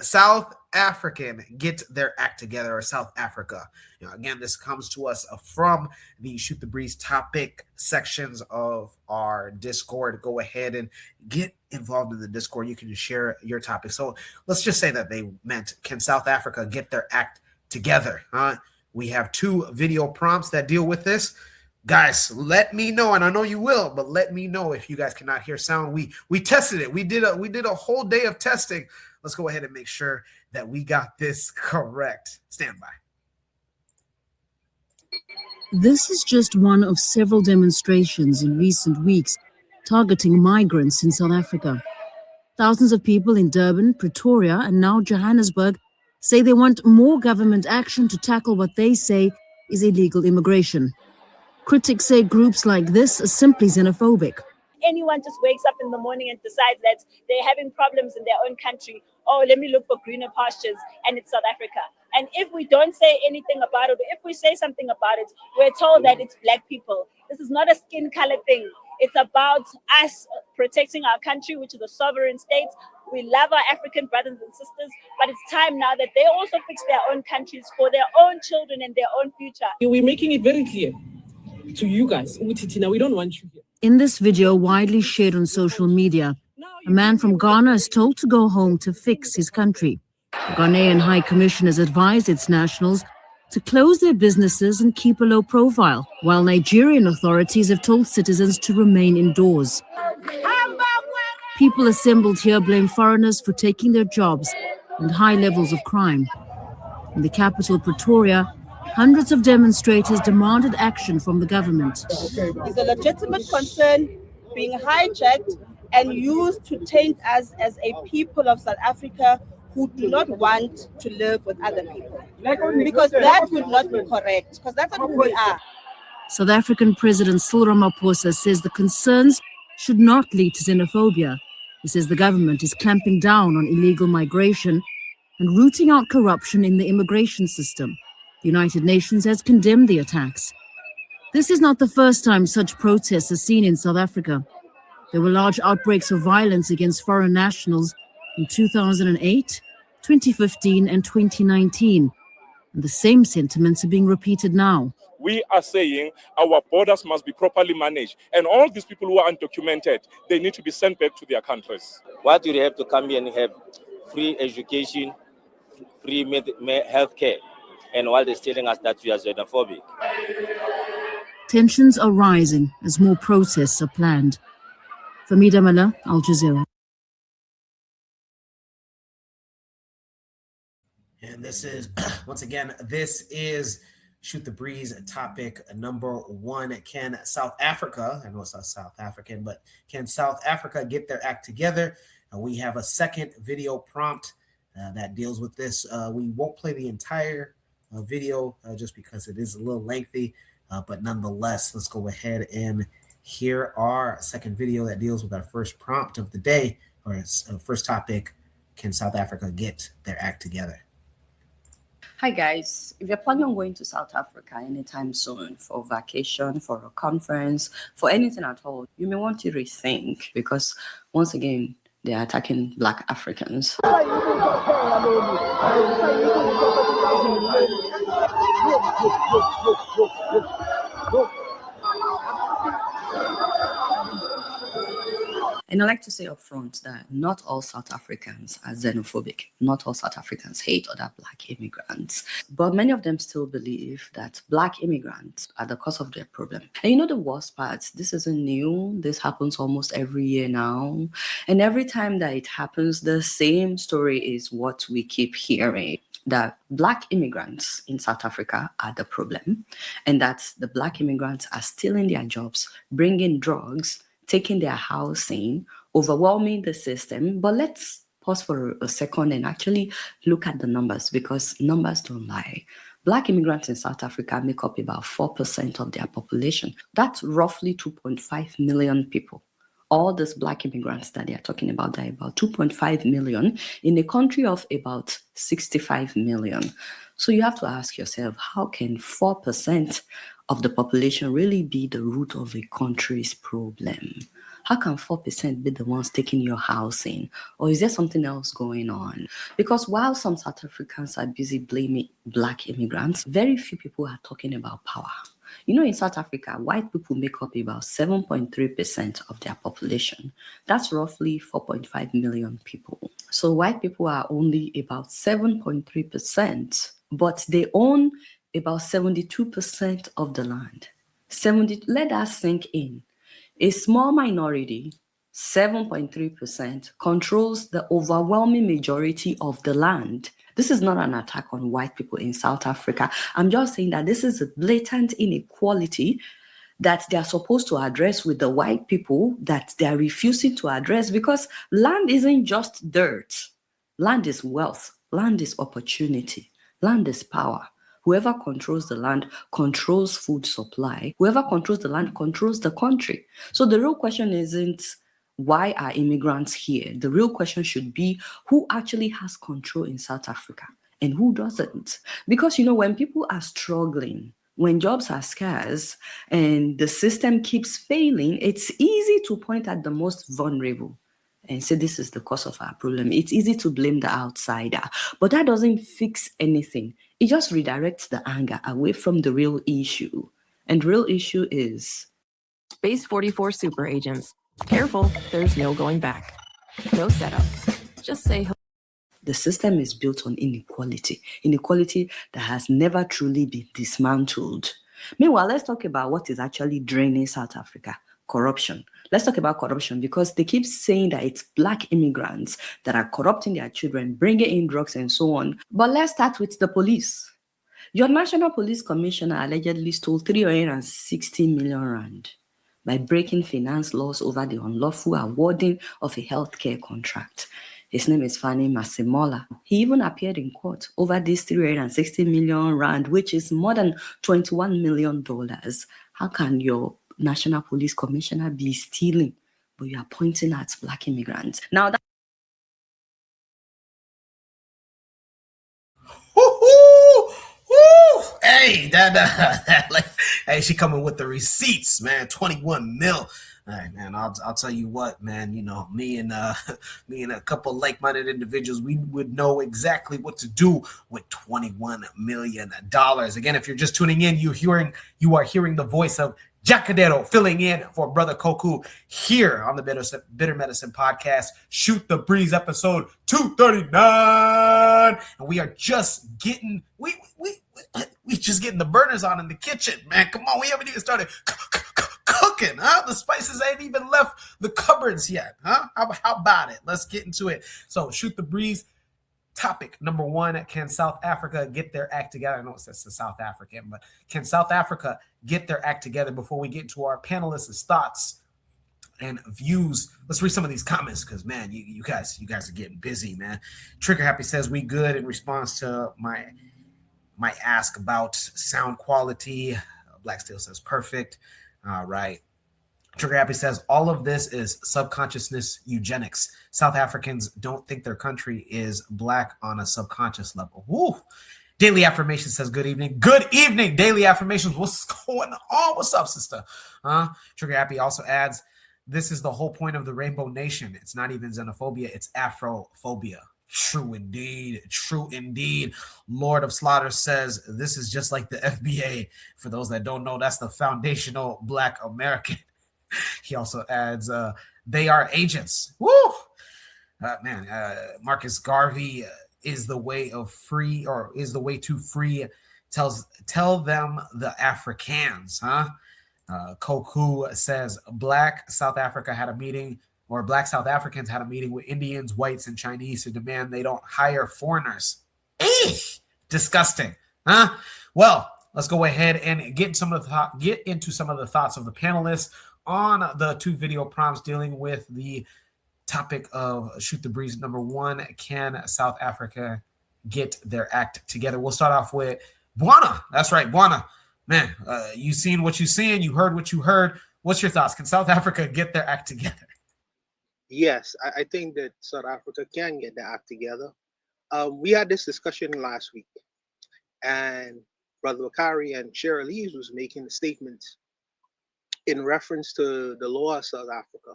South African get their act together, or South Africa. Again, this comes to us from the Shoot the Breeze topic sections of our Discord. Go ahead and get involved in the Discord. You can share your topic. So let's just say that they meant, can South Africa get their act together? We have 2 video prompts that deal with this. Guys, let me know, and I know you will, but let me know if you guys cannot hear sound. We tested it. We did a whole day of testing. Let's go ahead and make sure that we got this correct. Stand by. This is just one of several demonstrations in recent weeks targeting migrants in South Africa. Thousands of people in Durban, Pretoria, and now Johannesburg say they want more government action to tackle what they say is illegal immigration. Critics say groups like this are simply xenophobic. Anyone just wakes up in the morning and decides that they're having problems in their own country. Oh, let me look for greener pastures, and it's South Africa. And if we don't say anything about it, or if we say something about it, we're told that it's black people. This is not a skin color thing. It's about us protecting our country, which is a sovereign state. We love our African brothers and sisters, but it's time now that they also fix their own countries for their own children and their own future. We're making it very clear to you guys, we don't want you here. In this video widely shared on social media, a man from Ghana is told to go home to fix his country. The Ghanaian High Commission has advised its nationals to close their businesses and keep a low profile, while Nigerian authorities have told citizens to remain indoors. People assembled here blame foreigners for taking their jobs and high levels of crime. In the capital, Pretoria, hundreds of demonstrators demanded action from the government. It's a legitimate concern being hijacked and used to taint us as a people of South Africa who do not want to live with other people. Because that would not be correct, because that's not who we are. South African President Cyril Ramaphosa says the concerns should not lead to xenophobia. He says the government is clamping down on illegal migration and rooting out corruption in the immigration system. The United Nations has condemned the attacks. This is not the first time such protests are seen in South Africa. There were large outbreaks of violence against foreign nationals in 2008, 2015, and 2019. And the same sentiments are being repeated now. We are saying our borders must be properly managed. And all these people who are undocumented, they need to be sent back to their countries. Why do they have to come here and have free education, free health care? And while they're telling us that we are xenophobic. Tensions are rising as more protests are planned. Famida Mala, Al Jazeera. And this is, once again, this is Shoot the Breeze topic number 1. Can South Africa, I know it's not South African, but can South Africa get their act together? We have a second video prompt that deals with this. We won't play the entire video just because it is a little lengthy, but nonetheless, let's go ahead and hear our second video that deals with our first prompt of the day, or first topic: can South Africa get their act together? Hi guys, if you're planning on going to South Africa anytime soon for vacation, for a conference, for anything at all, you may want to rethink, because once again, they are attacking Black Africans. And I like to say up front that not all South Africans are xenophobic. Not all South Africans hate other Black immigrants. But many of them still believe that Black immigrants are the cause of their problem. And you know the worst part? This isn't new. This happens almost every year now. And every time that it happens, the same story is what we keep hearing. That Black immigrants in South Africa are the problem. And that the Black immigrants are stealing their jobs, bringing drugs, taking their housing, overwhelming the system. But let's pause for a second and actually look at the numbers, because numbers don't lie. Black immigrants in South Africa make up about 4% of their population. That's roughly 2.5 million people. All these Black immigrants that they are talking about, they're about 2.5 million in a country of about 65 million. So you have to ask yourself, how can 4% of the population really be the root of a country's problem? How can 4% be the ones taking your housing? Or is there something else going on? Because while some South Africans are busy blaming Black immigrants, very few people are talking about power. You know, in South Africa, white people make up about 7.3% of their population. That's roughly 4.5 million people. So white people are only about 7.3%, but they own about 72% of the land. Let that sink in. A small minority, 7.3%, controls the overwhelming majority of the land. This is not an attack on white people in South Africa. I'm just saying that this is a blatant inequality that they are supposed to address with the white people that they are refusing to address, because land isn't just dirt. Land is wealth. Land is opportunity. Land is power. Whoever controls the land controls food supply. Whoever controls the land controls the country. So the real question isn't why are immigrants here? The real question should be who actually has control in South Africa and who doesn't. Because, you know, when people are struggling, when jobs are scarce and the system keeps failing, it's easy to point at the most vulnerable and say this is the cause of our problem. It's easy to blame the outsider, but that doesn't fix anything. It just redirects the anger away from the real issue. And real issue is Space 44 super agents. Careful, there's no going back. No setup. Just say hello. the system is built on inequality that has never truly been dismantled. Meanwhile, let's talk about what is actually draining South Africa. Corruption. Let's talk about corruption, because they keep saying that it's Black immigrants that are corrupting their children, bringing in drugs and so on. But let's start with the police. Your National Police Commissioner allegedly stole 360 million rand by breaking finance laws over the unlawful awarding of a healthcare contract. His name is Fanny Masimola. He even appeared in court over this 360 million rand, which is more than $21 million. How can your National Police Commissioner be stealing, but you are pointing at Black immigrants? Now, that Hey, that like, hey, she coming with the receipts, man. 21 mil. All right, man. I'll tell you what, man. You know, me and a couple like-minded individuals, we would know exactly what to do with $21 million. Again, if you're just tuning in, you are hearing the voice of Jacadero filling in for Brother Koku here on the Bitter Medicine Podcast. Shoot the Breeze episode 239, and we are just getting we just getting the burners on in the kitchen, man. Come on, we haven't even started cooking, huh? The spices ain't even left the cupboards yet, huh? How about it? Let's get into it. So, Shoot the Breeze. Topic number one, can South Africa get their act together? I know it says the South African, but can South Africa get their act together? Before we get into our panelists' thoughts and views, let's read some of these comments, because, man, you guys are getting busy, man. Trigger Happy says, we good in response to my ask about sound quality. Black Steel says, perfect. All right. Trigger Happy says, all of this is subconsciousness eugenics. South Africans don't think their country is Black on a subconscious level. Woo. Daily Affirmation says, good evening. Good evening, Daily Affirmations. What's going on? What's up, sister? Trigger Happy also adds, this is the whole point of the Rainbow Nation. It's not even xenophobia, it's Afrophobia. True indeed. True indeed. Lord of Slaughter says, this is just like the FBA. For those that don't know, that's the Foundational Black American. He also adds, they are agents. Woo! Marcus Garvey is the way of free, or is the way to free. Tell them the Africans, huh? Koku says, Black South Africa had a meeting, or Black South Africans had a meeting with Indians, whites, and Chinese to demand they don't hire foreigners. Eesh! Disgusting, huh? Well, let's go ahead and get into some of the thoughts of the panelists on the two video prompts dealing with the topic of Shoot the Breeze. Number one, can South Africa get their act together? We'll start off with Bwana. That's right, Bwana. Man, you seen what you seen, you heard what you heard. What's your thoughts? Can South Africa get their act together? Yes, I think that South Africa can get their act together. We had this discussion last week, and Brother Bakari and Cheryl Lees was making statements in reference to the law of South Africa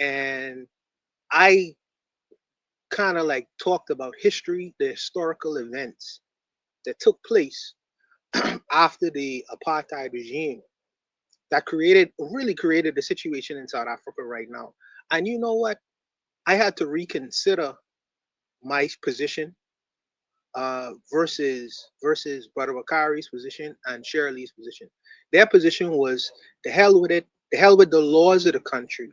and I kind of like talked about history, the historical events that took place after the apartheid regime that really created the situation in South Africa right now. And you know what? I had to reconsider my position versus Brother Wakari's position and Shirley's position. Their position was the hell with it, the hell with the laws of the country.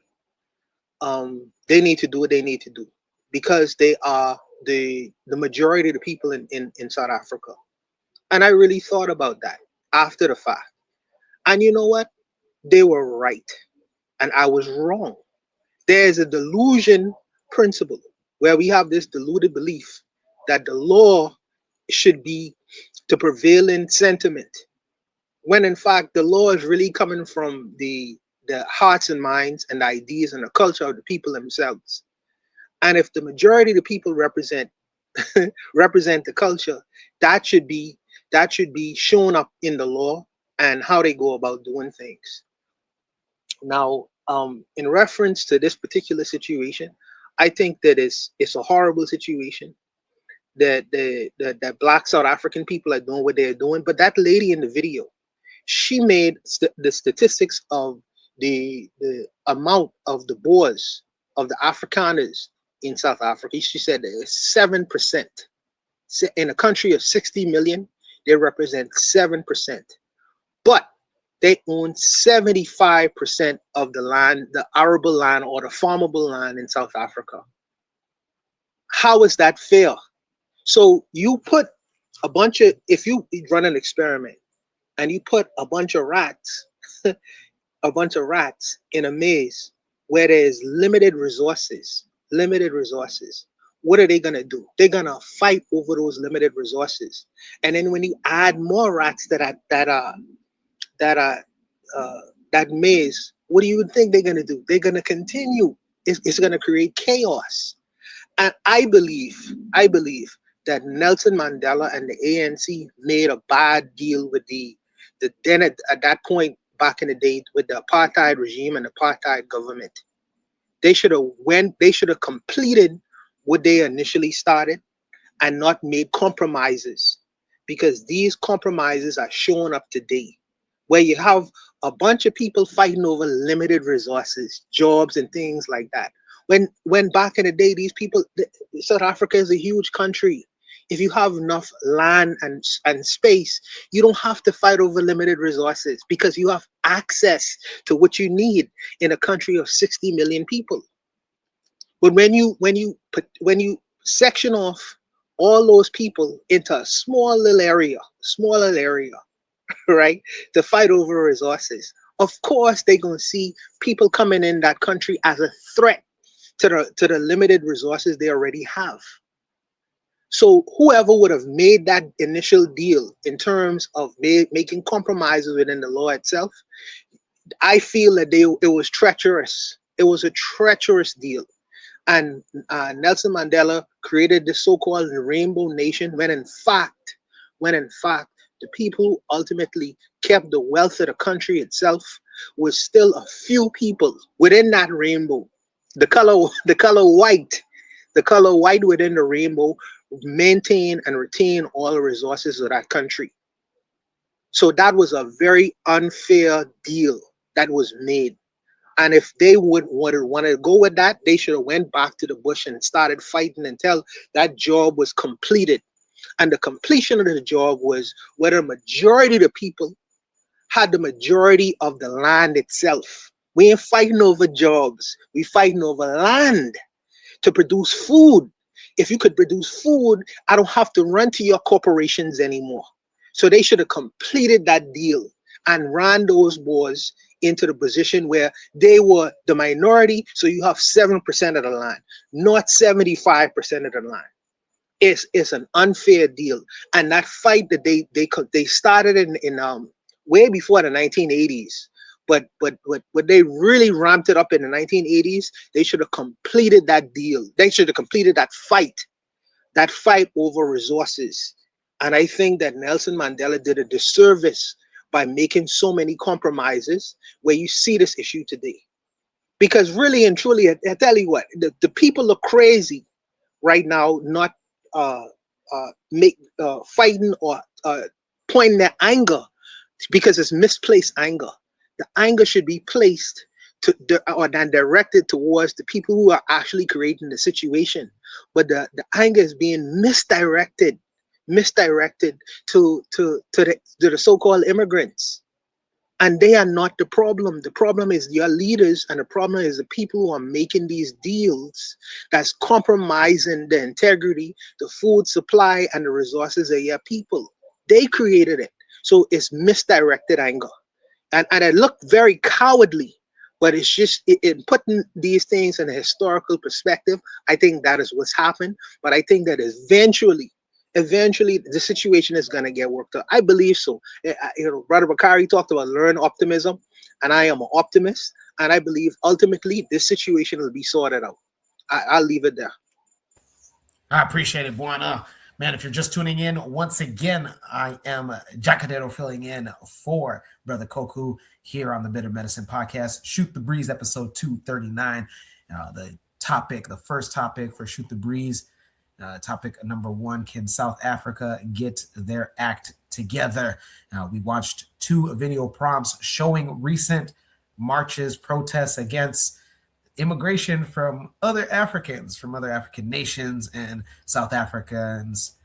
They need to do what they need to do because they are the majority of the people in South Africa. And I really thought about that after the fact. And you know what? They were right. And I was wrong. There's a delusion principle where we have this deluded belief that the law should be the prevailing sentiment, when in fact the law is really coming from the hearts and minds and the ideas and the culture of the people themselves. And if the majority of the people represent represent the culture, that should be shown up in the law and how they go about doing things. Now, in reference to this particular situation, I think that it's a horrible situation that that Black South African people are doing what they're doing. But that lady in the video, she made the statistics of the amount of the Boers, of the Afrikaners in South Africa. She said that 7%. In a country of 60 million, they represent 7%. But they own 75% of the land, the arable land or the farmable land in South Africa. How is that fair? So you put a bunch of, if you run an experiment and you put a bunch of rats, a bunch of rats in a maze where there's limited resources, what are they gonna do? They're gonna fight over those limited resources. And then when you add more rats that are that maze, what do you think they're gonna do? They're gonna continue. It's gonna create chaos. And I believe that Nelson Mandela and the ANC made a bad deal with the then at that point back in the day with the apartheid regime and apartheid government. They should have completed what they initially started and not made compromises, because these compromises are showing up today where you have a bunch of people fighting over limited resources, jobs and things like that. When back in the day, these people, South Africa is a huge country. If you have enough land and space, you don't have to fight over limited resources because you have access to what you need in a country of 60 million people. But when you section off all those people into a smaller area, right, to fight over resources, of course they're gonna see people coming in that country as a threat to the limited resources they already have. So whoever would have made that initial deal in terms of making compromises within the law itself, I feel that it was treacherous. It was a treacherous deal. And Nelson Mandela created this so-called Rainbow Nation when in fact the people who ultimately kept the wealth of the country itself was still a few people within that rainbow. The color white within the rainbow maintain and retain all the resources of that country. So that was a very unfair deal that was made. And if they would want to go with that, they should have went back to the bush and started fighting until that job was completed. And the completion of the job was where the majority of the people had the majority of the land itself. We ain't fighting over jobs. We fighting over land to produce food. If you could produce food, I don't have to run to your corporations anymore. So they should have completed that deal and ran those boys into the position where they were the minority. So you have 7% of the land, not 75% of the land. It's an unfair deal. And that fight that they started in way before the 1980s. But they really ramped it up in the 1980s. They should have completed that deal. They should have completed that fight over resources. And I think that Nelson Mandela did a disservice by making so many compromises where you see this issue today. Because really and truly, I tell you what, the people are crazy right now, not uh, make fighting or pointing their anger, because it's misplaced anger. The anger should be placed or then directed towards the people who are actually creating the situation. But the anger is being misdirected to the so-called immigrants. And they are not the problem. The problem is your leaders, and the problem is the people who are making these deals that's compromising the integrity, the food supply, and the resources of your people. They created it. So it's misdirected anger. And it looked very cowardly, but it's just in putting these things in a historical perspective. I think that is what's happened. But I think that eventually the situation is going to get worked out. I believe so. Brother Bakari talked about learn optimism, and I am an optimist, and I believe ultimately this situation will be sorted out. I'll leave it there. I appreciate it, Buana. Man, if you're just tuning in, once again, I am Jacadero filling in for Brother Koku here on the Bitter Medicine Podcast. Shoot the Breeze, episode 239. The first topic for Shoot the Breeze, topic number 1, can South Africa get their act together? We watched 2 video prompts showing recent marches, protests against immigration from other Africans, from other African nations, and South Africans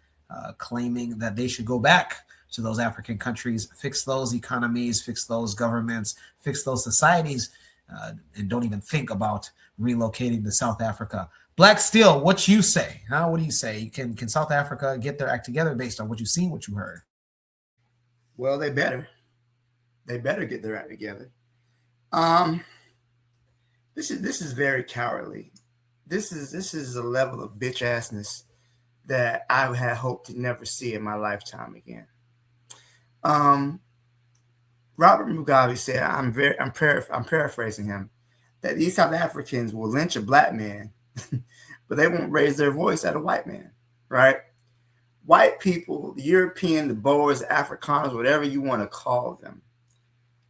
claiming that they should go back to those African countries, fix those economies, fix those governments, fix those societies, and don't even think about relocating to South Africa. Black Steel, what you say? What do you say? Can South Africa get their act together based on what you've seen, what you heard? Well, they better. They better get their act together. This is very cowardly. This is a level of bitch assness that I had hoped to never see in my lifetime again. Robert Mugabe said, I'm paraphrasing him, that these South Africans will lynch a black man, but they won't raise their voice at a white man, right? White people, the European, the Boers, the Afrikaners, whatever you want to call them,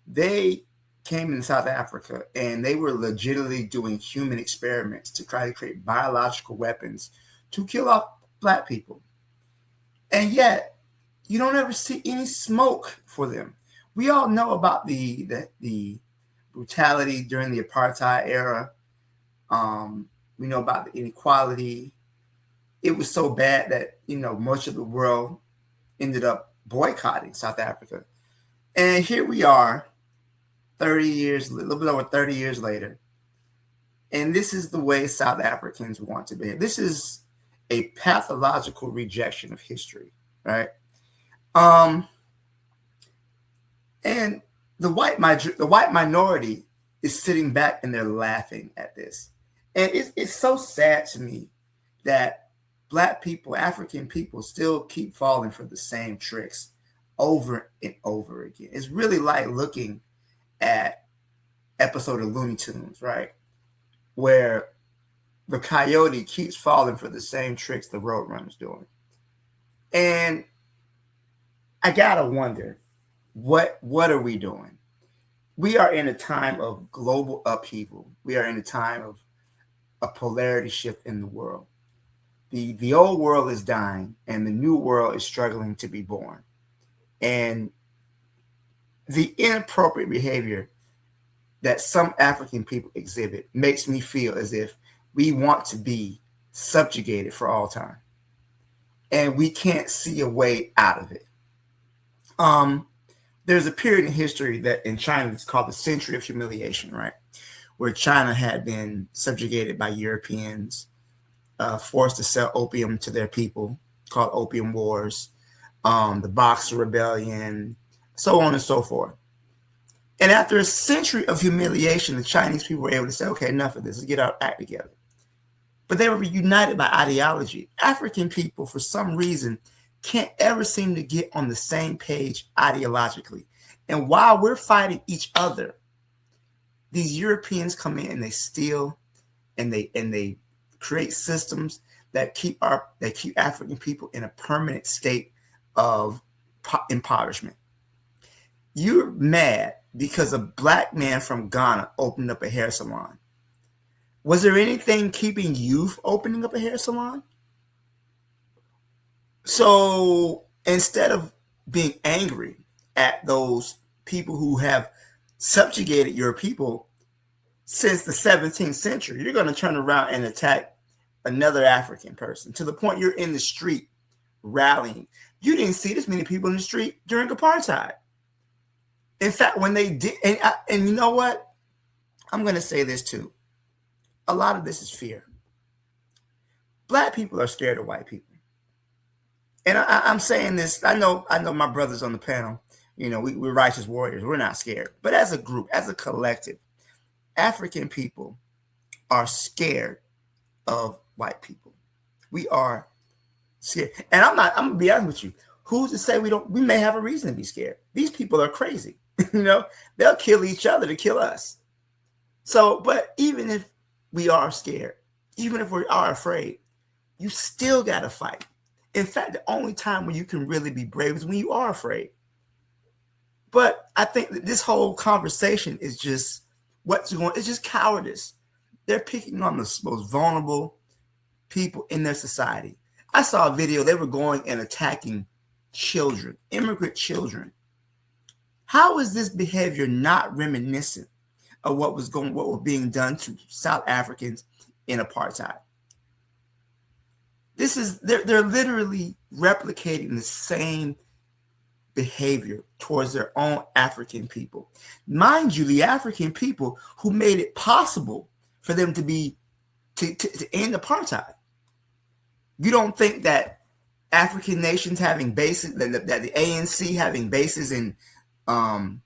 they came in South Africa and they were legitimately doing human experiments to try to create biological weapons to kill off black people. And yet you don't ever see any smoke for them. We all know about the brutality during the apartheid era. We know about the inequality. It was so bad that, much of the world ended up boycotting South Africa. And here we are, 30 years, a little bit over 30 years later. And this is the way South Africans want to be. This is a pathological rejection of history, right? And the white minority is sitting back and they're laughing at this. And it's so sad to me that Black people, African people, still keep falling for the same tricks over and over again. It's really like looking at episode of Looney Tunes, right? Where the coyote keeps falling for the same tricks the Roadrunner's doing. And I gotta wonder, what are we doing? We are in a time of global upheaval. We are in a time of a polarity shift in the world. The old world is dying and the new world is struggling to be born. And the inappropriate behavior that some African people exhibit makes me feel as if we want to be subjugated for all time. And we can't see a way out of it. There's a period in history that in China it's called the Century of Humiliation, right? Where China had been subjugated by Europeans, forced to sell opium to their people, called Opium Wars, the Boxer Rebellion, so on and so forth. And after a century of humiliation, the Chinese people were able to say, okay, enough of this, let's get our act together. But they were united by ideology. African people, for some reason, can't ever seem to get on the same page ideologically. And while we're fighting each other, these Europeans come in and they steal and they create systems that keep African people in a permanent state of impoverishment. You're mad because a Black man from Ghana opened up a hair salon. Was there anything keeping you from opening up a hair salon? So instead of being angry at those people who have subjugated your people since the 17th century, you're going to turn around and attack another African person to the point you're in the street rallying. You didn't see this many people in the street during apartheid. In fact, when they did, and you know what? I'm going to say this too. A lot of this is fear. Black people are scared of white people. And I'm saying this, I know my brothers on the panel, you know, we're righteous warriors. We're not scared. But as a group, as a collective, African people are scared of white people. We are scared. And I'm going to be honest with you. Who's to say we may have a reason to be scared? These people are crazy. You know, they'll kill each other to kill us. So, but even if we are scared, even if we are afraid, you still got to fight. In fact, the only time when you can really be brave is when you are afraid. But I think that this whole conversation is just it's just cowardice. They're picking on the most vulnerable people in their society. I saw a video, they were going and attacking children, immigrant children. How is this behavior not reminiscent of what was being done to South Africans in apartheid? They're literally replicating the same behavior towards their own African people. Mind you, the African people who made it possible for them to end apartheid. You don't think that African nations having bases, that the ANC having bases in Namibia,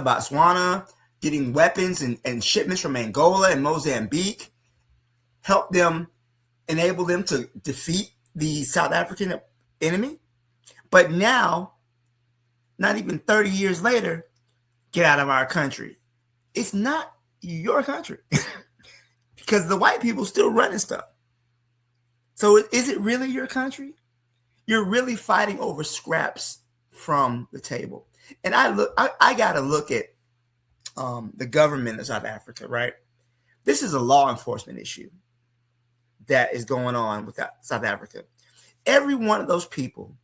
Botswana, getting weapons and shipments from Angola and Mozambique, enable them to defeat the South African enemy? But now, not even 30 years later, get out of our country. It's not your country because the white people still running stuff. So is it really your country? You're really fighting over scraps from the table. And I got to look at the government of South Africa, right? This is a law enforcement issue that is going on with South Africa. Every one of those people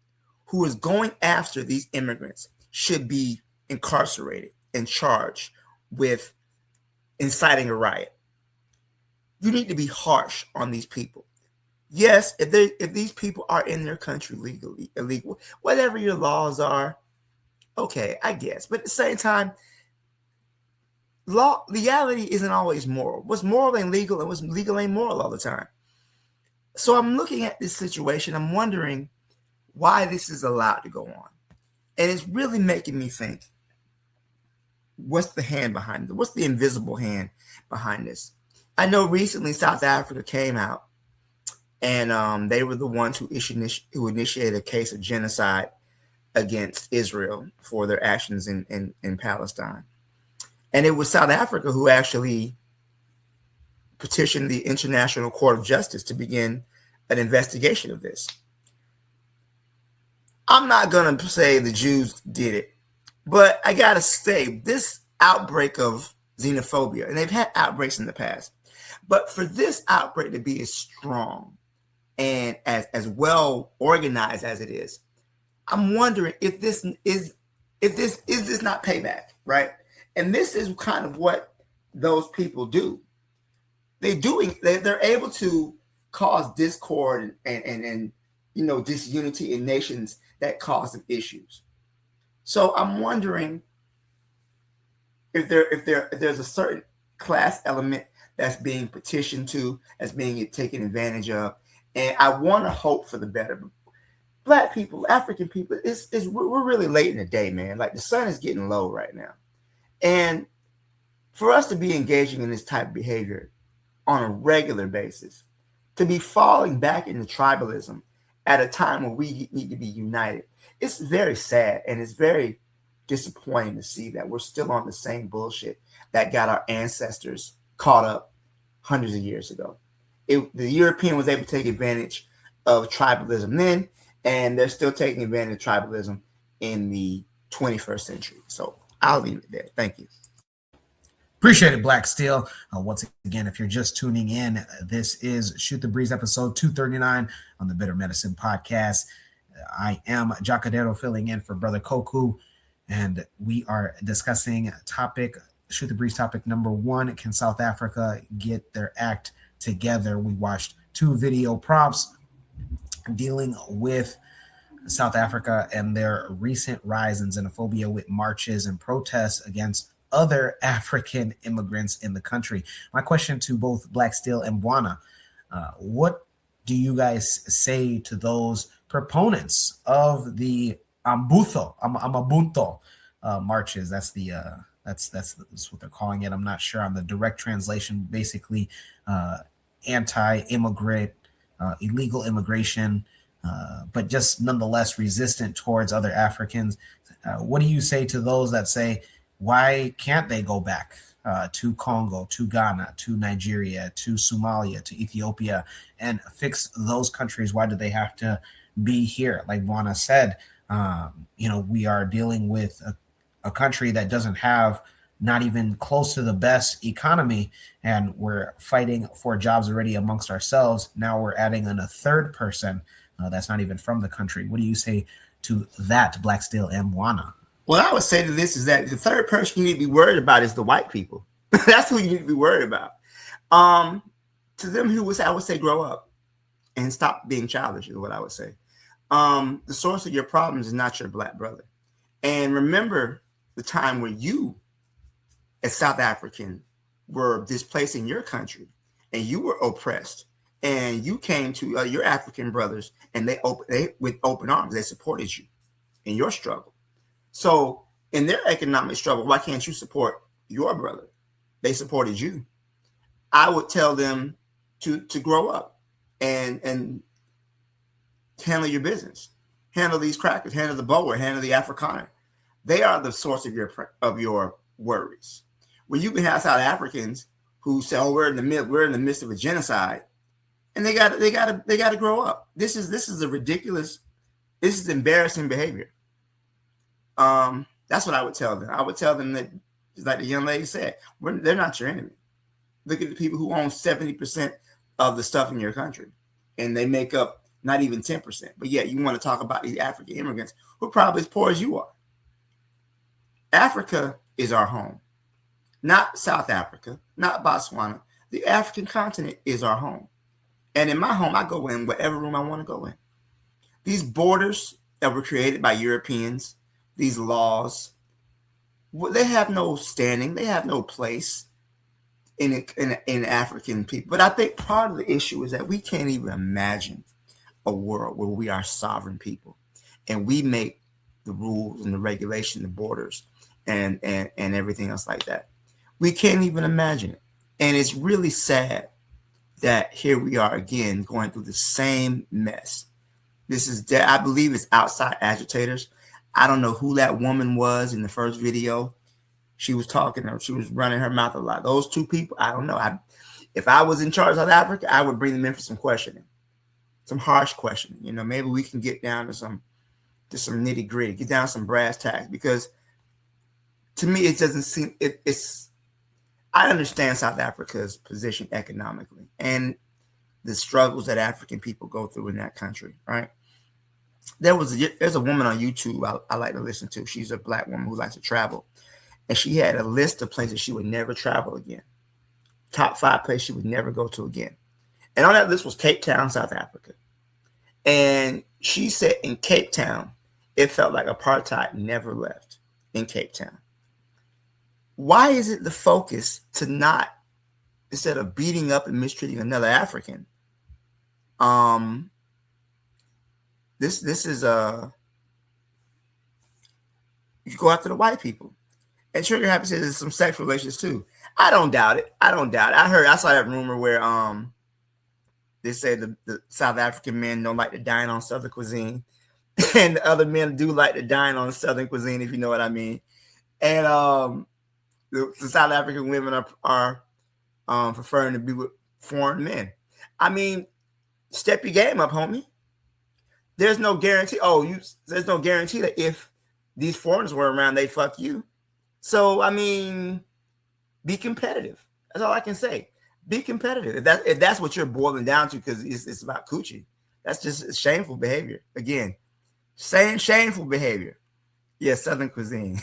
who is going after these immigrants should be incarcerated and charged with inciting a riot. You need to be harsh on these people. Yes, if these people are in their country legally, illegal, whatever your laws are, okay, I guess. But at the same time, legality isn't always moral. What's moral ain't legal, and what's legal ain't moral all the time. So I'm looking at this situation. I'm wondering why this is allowed to go on. And it's really making me think, what's the hand behind it? What's the invisible hand behind this? I know recently South Africa came out and they were the ones who initiated a case of genocide against Israel for their actions in Palestine. And it was South Africa who actually petitioned the International Court of Justice to begin an investigation of this. I'm not going to say the Jews did it, but I got to say this outbreak of xenophobia, and they've had outbreaks in the past, but for this outbreak to be as strong and as well organized as it is, I'm wondering if this is not payback, right? And this is kind of what those people do. They're able to cause discord and disunity in nations that cause them issues. So I'm wondering if there's a certain class element that's being petitioned to, that's being taken advantage of, and I want to hope for the better. Black people, African people, we're really late in the day, man. Like the sun is getting low right now, and for us to be engaging in this type of behavior on a regular basis, to be falling back into tribalism at a time when we need to be united, it's very sad and it's very disappointing to see that we're still on the same bullshit that got our ancestors caught up hundreds of years ago. The European was able to take advantage of tribalism then, and they're still taking advantage of tribalism in the 21st century. So I'll leave it there. Thank you. Appreciate it, Black Steel. Once again, if you're just tuning in, this is Shoot the Breeze episode 239 on the Bitter Medicine podcast. I am Jacadero filling in for Brother Koku, and we are discussing Shoot the Breeze topic number 1. Can South Africa get their act together? We watched 2 video prompts dealing with South Africa and their recent rise in xenophobia with marches and protests against other African immigrants in the country. My question to both Black Steel and Bwana, what do you guys say to those proponents of the Amabunto marches? That's what they're calling it. I'm not sure on the direct translation. Basically, anti-immigrant, illegal immigration, but just nonetheless resistant towards other Africans. What do you say to those that say, why can't they go back to Congo, to Ghana, to Nigeria, to Somalia, to Ethiopia, and fix those countries? Why do they have to be here? Like Bwana said, we are dealing with a country that doesn't have not even close to the best economy, and we're fighting for jobs already amongst ourselves. Now we're adding in a third person that's not even from the country. What do you say to that, Black Steel and Bwana? Well, I would say to this is that the third person you need to be worried about is the white people. That's who you need to be worried about. To them I would say grow up and stop being childish is what I would say. The source of your problems is not your black brother. And remember the time where you, as South African, were displaced in your country and you were oppressed, and you came to your African brothers, and they with open arms, they supported you in your struggle. So in their economic struggle, why can't you support your brother? They supported you. I would tell them to grow up and handle your business, handle these crackers, handle the Boer, handle the Afrikaner. They are the source of your worries. When you can have South Africans who say, "Oh, we're in the midst of a genocide," and they got to grow up. This is a ridiculous. This is embarrassing behavior. That's what I would tell them. I would tell them that, like the young lady said, they're not your enemy. Look at the people who own 70% of the stuff in your country, and they make up not even 10%. But yet you want to talk about these African immigrants who are probably as poor as you are. Africa is our home, not South Africa, not Botswana. The African continent is our home. And in my home, I go in whatever room I want to go in. These borders that were created by Europeans, these laws, they have no standing. They have no place in African people. But I think part of the issue is that we can't even imagine a world where we are sovereign people and we make the rules and the regulation, the borders, and everything else like that. We can't even imagine it. And it's really sad that here we are again going through the same mess. I believe it's outside agitators. I don't know who that woman was in the first video. She was talking, she was running her mouth a lot. Those 2 people, I don't know. If I was in charge of South Africa, I would bring them in for some questioning, some harsh questioning. Maybe we can get down to some nitty gritty, get down to some brass tacks. Because to me, it doesn't seem it's. I understand South Africa's position economically and the struggles that African people go through in that country, right? There's a woman on YouTube I like to listen to. She's a black woman who likes to travel. And she had a list of places she would never travel again. Top 5 places she would never go to again. And on that list was Cape Town, South Africa. And she said in Cape Town, it felt like apartheid never left in Cape Town. Why is it the focus to not, instead of beating up and mistreating another African, this is you go after the white people? And Trigger Happy says there's some sexual relations too. I don't doubt it. I saw that rumor where they say the South African men don't like to dine on Southern cuisine, and the other men do like to dine on Southern cuisine, if you know what I mean. And the South African women are preferring to be with foreign men. I mean, step your game up, homie. There's no guarantee. There's no guarantee that if these foreigners were around, they'd fuck you. So, I mean, Be competitive. That's all I can say. Be competitive. If that's what you're boiling down to, because it's about coochie. That's just shameful behavior. Again, shameful behavior. Yeah, Southern cuisine.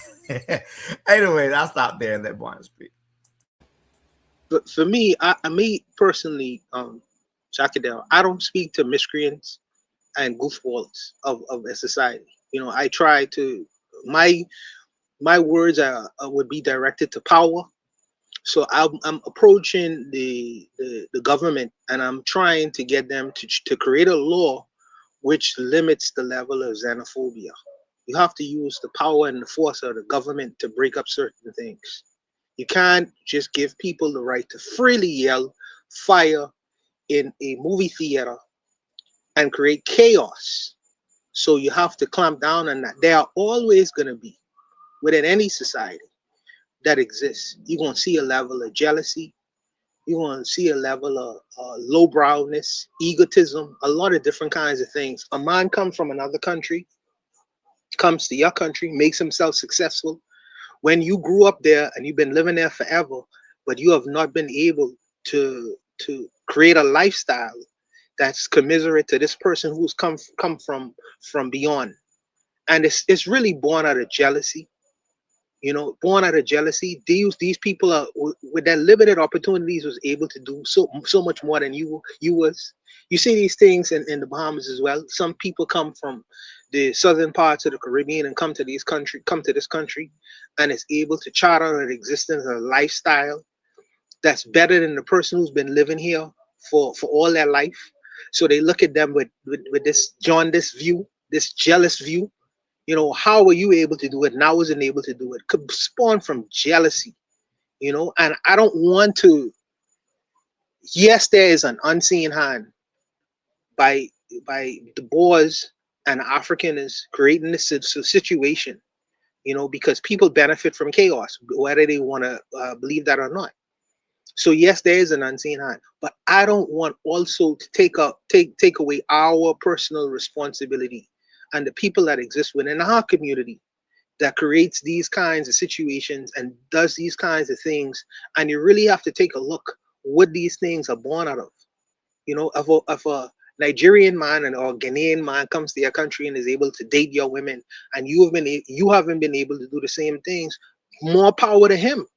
Anyways, I'll stop there and let Barnes speak. But for me, me personally, Chakadel, I don't speak to miscreants and goofballs of a society. I try to my my words would be directed to power. So I'm approaching the government, and I'm trying to get them to create a law which limits the level of xenophobia. You have to use the power and the force of the government to break up certain things. You can't just give people the right to freely yell fire in a movie theater and create chaos. So you have to clamp down on that. There are always going to be, within any society that exists, you're going to see a level of jealousy. You're going to see a level of lowbrowness, egotism, a lot of different kinds of things. A man comes from another country, comes to your country, makes himself successful. When you grew up there and you've been living there forever, but you have not been able to create a lifestyle that's commiserate to this person who's come from beyond. And it's really born out of jealousy. Born out of jealousy. These people are, with their limited opportunities, was able to do so much more than you was. You see these things in the Bahamas as well. Some people come from the southern parts of the Caribbean and come to this country, and is able to charter an existence, a lifestyle that's better than the person who's been living here for all their life. So they look at them with this jaundiced view, this jealous view. How were you able to do it and I wasn't able to do it? Could spawn from jealousy, and I don't want to. Yes, there is an unseen hand by the Boers and Africans creating this situation, because people benefit from chaos, whether they want to believe that or not. So yes, there is an unseen hand, but I don't want also to take away our personal responsibility and the people that exist within our community that creates these kinds of situations and does these kinds of things. And you really have to take a look what these things are born out of. If a Nigerian man or Ghanaian man comes to your country and is able to date your women, and you haven't been able to do the same things, more power to him.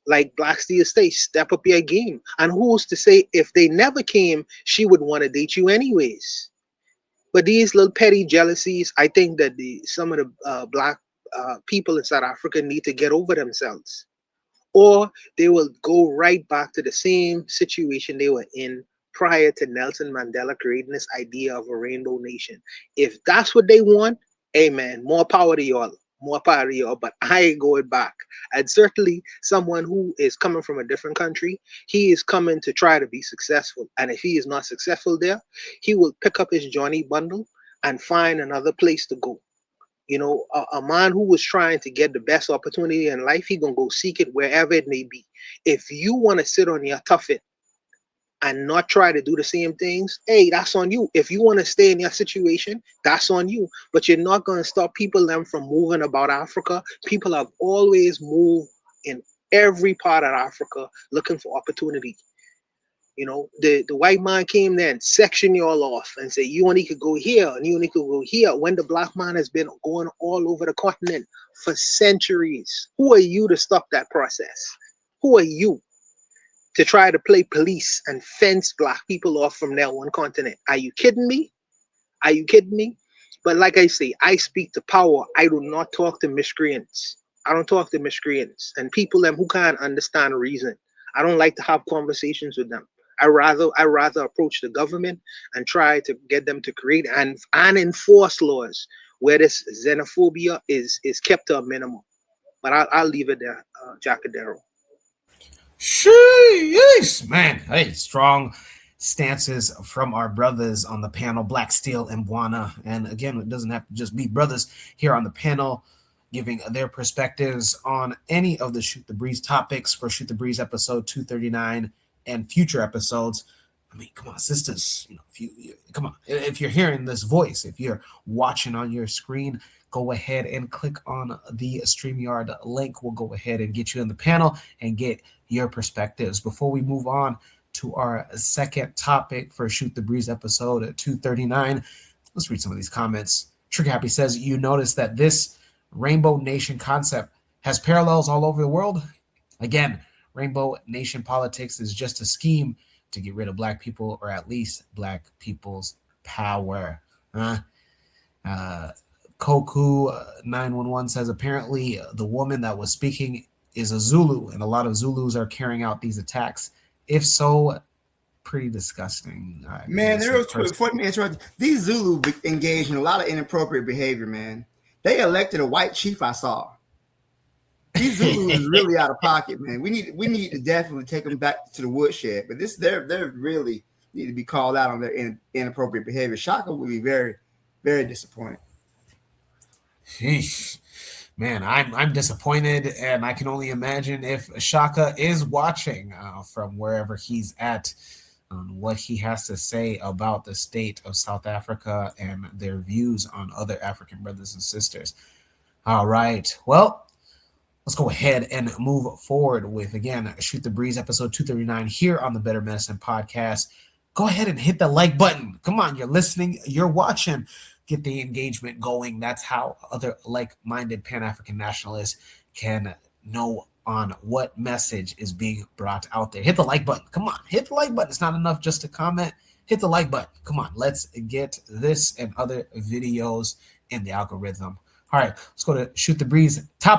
Like Black Steel State, step up your game. And who's to say if they never came, she would want to date you anyways? But these little petty jealousies, I think that some of the Black people in South Africa need to get over themselves, or they will go right back to the same situation they were in prior to Nelson Mandela creating this idea of a rainbow nation. If that's what they want, amen, more power to y'all. More power to y'all, but I ain't going back. And certainly someone who is coming from a different country, he is coming to try to be successful. And if he is not successful there, he will pick up his Johnny bundle and find another place to go. A man who was trying to get the best opportunity in life, he gonna go seek it wherever it may be. If you want to sit on your tuffet and not try to do the same things, hey, that's on you. If you want to stay in your situation, that's on you. But you're not going to stop them from moving about Africa. People have always moved in every part of Africa looking for opportunity. The white man came there and sectioned you all off and said, you only could go here and you only could go here, when the Black man has been going all over the continent for centuries. Who are you to stop that process? Who are you to try to play police and fence Black people off from their one continent? Are you kidding me? Are you kidding me? But like I say, I speak to power. I do not talk to miscreants. I don't talk to miscreants and people who can't understand reason. I don't like to have conversations with them. I rather approach the government and try to get them to create and enforce laws where this xenophobia is kept to a minimum. But I'll leave it there, Jacadero. Sheesh, man. Hey, strong stances from our brothers on the panel, Black Steel and Buana. And again, it doesn't have to just be brothers here on the panel giving their perspectives on any of the Shoot the Breeze topics for Shoot the Breeze episode 239 and future episodes. I mean, come on, sisters. Come on. If you're hearing this voice, if you're watching on your screen, go ahead and click on the StreamYard link. We'll go ahead and get you in the panel and get your perspectives. Before we move on to our second topic for Shoot the Breeze episode 239, let's read some of these comments. Trigger Happy says, you notice that this Rainbow Nation concept has parallels all over the world? Again, Rainbow Nation politics is just a scheme to get rid of Black people, or at least Black people's power. Koku 911 says, apparently the woman that was speaking is a Zulu, and a lot of Zulus are carrying out these attacks. If so, pretty disgusting. Man, these Zulu engaged in a lot of inappropriate behavior, man. They elected a white chief, I saw. These Zulus is really out of pocket, man. We need to definitely take them back to the woodshed. But they're really need to be called out on their inappropriate behavior. Shaka would be very, very disappointed. Man, I'm disappointed, and I can only imagine if Shaka is watching from wherever he's at, on what he has to say about the state of South Africa and their views on other African brothers and sisters. All right, well, let's go ahead and move forward with, again, Shoot the Breeze episode 239 here on the Better Medicine podcast. Go ahead and hit the like button. Come on, you're listening, you're watching. Get the engagement going. That's how other like-minded Pan-African nationalists can know on what message is being brought out there. Hit the like button. Come on, hit the like button. It's not enough just to comment. Hit the like button. Come on, let's get this and other videos in the algorithm. All right, let's go to Shoot the Breeze topic.